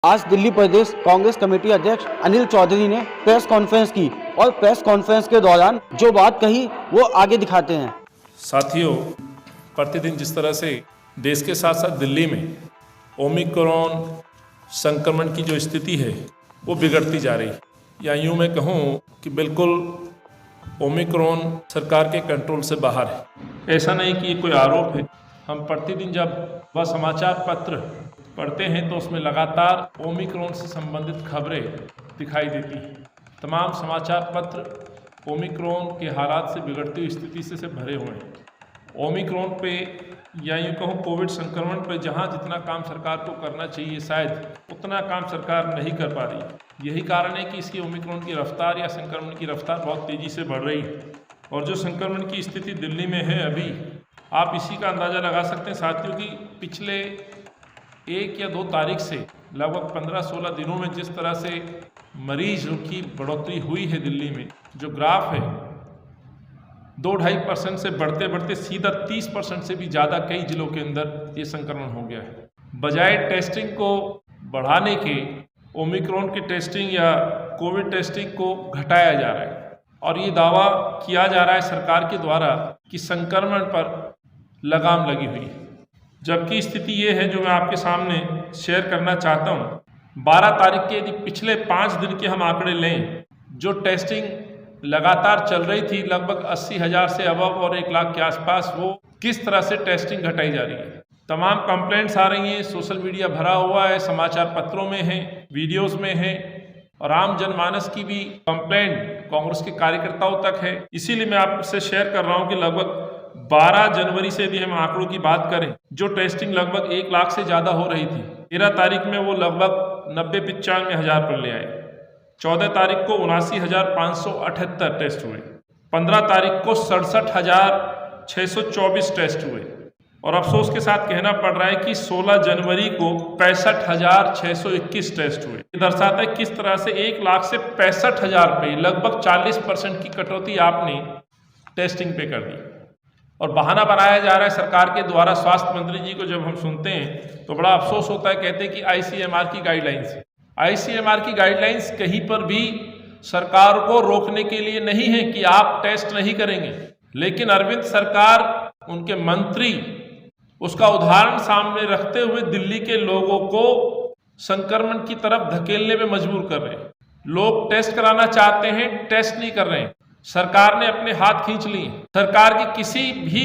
आज दिल्ली प्रदेश कांग्रेस कमेटी अध्यक्ष अनिल चौधरी ने प्रेस कॉन्फ्रेंस की और प्रेस कॉन्फ्रेंस के दौरान जो बात कही वो आगे दिखाते हैं। साथियों, प्रतिदिन जिस तरह से देश के साथ साथ दिल्ली में ओमिक्रॉन संक्रमण की जो स्थिति है वो बिगड़ती जा रही है, या यूँ मैं कहूँ कि बिल्कुल ओमिक्रॉन सरकार के कंट्रोल से बाहर है। ऐसा नहीं कि ये कोई आरोप है। हम प्रतिदिन जब वह समाचार पत्र पढ़ते हैं तो उसमें लगातार ओमिक्रॉन से संबंधित खबरें दिखाई देती हैं। तमाम समाचार पत्र ओमिक्रॉन के हालात से बिगड़ती हुई स्थिति से भरे हुए हैं। ओमिक्रॉन पे या यूँ कहूँ कोविड संक्रमण पे जहाँ जितना काम सरकार को करना चाहिए शायद उतना काम सरकार नहीं कर पा रही। यही कारण है कि इसकी ओमिक्रॉन की रफ्तार या संक्रमण की रफ्तार बहुत तेज़ी से बढ़ रही है। और जो संक्रमण की स्थिति दिल्ली में है अभी, आप इसी का अंदाज़ा लगा सकते हैं साथियों कि पिछले 1 या 2 तारीख से लगभग 15-16 दिनों में जिस तरह से मरीजों की बढ़ोतरी हुई है दिल्ली में, जो ग्राफ है 2-2.5% से बढ़ते बढ़ते सीधा 30% से भी ज़्यादा कई जिलों के अंदर ये संक्रमण हो गया है। बजाय टेस्टिंग को बढ़ाने के ओमिक्रॉन की टेस्टिंग या कोविड टेस्टिंग को घटाया जा रहा है और ये दावा किया जा रहा है सरकार के द्वारा कि संक्रमण पर लगाम लगी हुई है। जबकि स्थिति ये है जो मैं आपके सामने शेयर करना चाहता हूँ। 12 तारीख के यदि पिछले 5 दिन के हम आंकड़े लें, जो टेस्टिंग लगातार चल रही थी लगभग 80,000 से अबव और 1 लाख के आसपास, वो किस तरह से टेस्टिंग घटाई जा रही है। तमाम कंप्लेंट्स आ रही हैं, सोशल मीडिया भरा हुआ है, समाचार पत्रों में है, वीडियोस में है और आम जनमानस की भी कंप्लेंट कांग्रेस के कार्यकर्ताओं तक है। इसीलिए मैं आपसे शेयर कर रहा हूँ कि लगभग 12 जनवरी से यदि हम आंकड़ों की बात करें, जो टेस्टिंग लगभग 1 लाख से ज़्यादा हो रही थी, 13 तारीख में वो लगभग 90-95 हज़ार पर ले आए। 14 तारीख को 79,578 टेस्ट हुए। 15 तारीख को 67,624 टेस्ट हुए और अफसोस के साथ कहना पड़ रहा है कि 16 जनवरी को 65,621 टेस्ट हुए। ये दर्शाता है किस तरह से 1 लाख से 65,000 पे लगभग 40% की कटौती आपने टेस्टिंग पे कर दी। और बहाना बनाया जा रहा है सरकार के द्वारा। स्वास्थ्य मंत्री जी को जब हम सुनते हैं तो बड़ा अफसोस होता है, कहते हैं कि आईसीएमआर की गाइडलाइंस है। आईसीएमआर की गाइडलाइंस कहीं पर भी सरकार को रोकने के लिए नहीं है कि आप टेस्ट नहीं करेंगे, लेकिन अरविंद सरकार, उनके मंत्री उसका उदाहरण सामने रखते हुए दिल्ली के लोगों को संक्रमण की तरफ धकेलने में मजबूर कर रहे हैं। लोग टेस्ट कराना चाहते हैं, टेस्ट नहीं कर रहे हैं। सरकार ने अपने हाथ खींच लिए। सरकार के किसी भी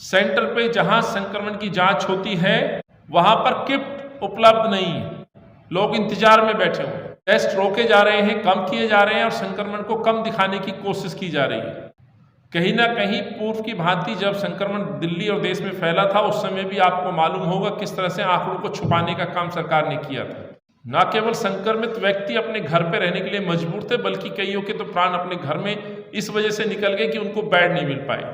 सेंटर पे जहां संक्रमण की जांच होती है वहां पर किट उपलब्ध नहीं है। लोग इंतजार में बैठे हुए हैं। टेस्ट रोके जा रहे हैं, कम किए जा रहे हैं और संक्रमण को कम दिखाने की कोशिश की जा रही है। कहीं ना कहीं पूर्व की भांति जब संक्रमण दिल्ली और देश में फैला था, उस समय भी आपको मालूम होगा किस तरह से आंकड़ों को छुपाने का काम सरकार ने किया था। न केवल संक्रमित व्यक्ति अपने घर पे रहने के लिए मजबूर थे, बल्कि कईयों के तो प्राण अपने घर में इस वजह से निकल गए कि उनको बेड नहीं मिल पाए,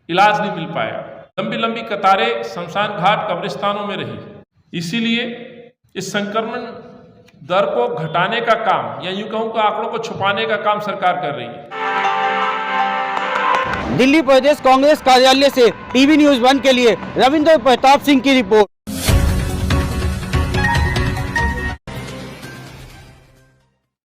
इलाज नहीं मिल पाया। लंबी लंबी कतारें शमशान घाट, कब्रिस्तानों में रही। इसीलिए इस संक्रमण दर को घटाने का काम या यूं कहूं कि आंकड़ों को छुपाने का काम सरकार कर रही है। दिल्ली प्रदेश कांग्रेस कार्यालय से टीवी न्यूज़ 1 के लिए रविंद्र प्रताप सिंह की रिपोर्ट।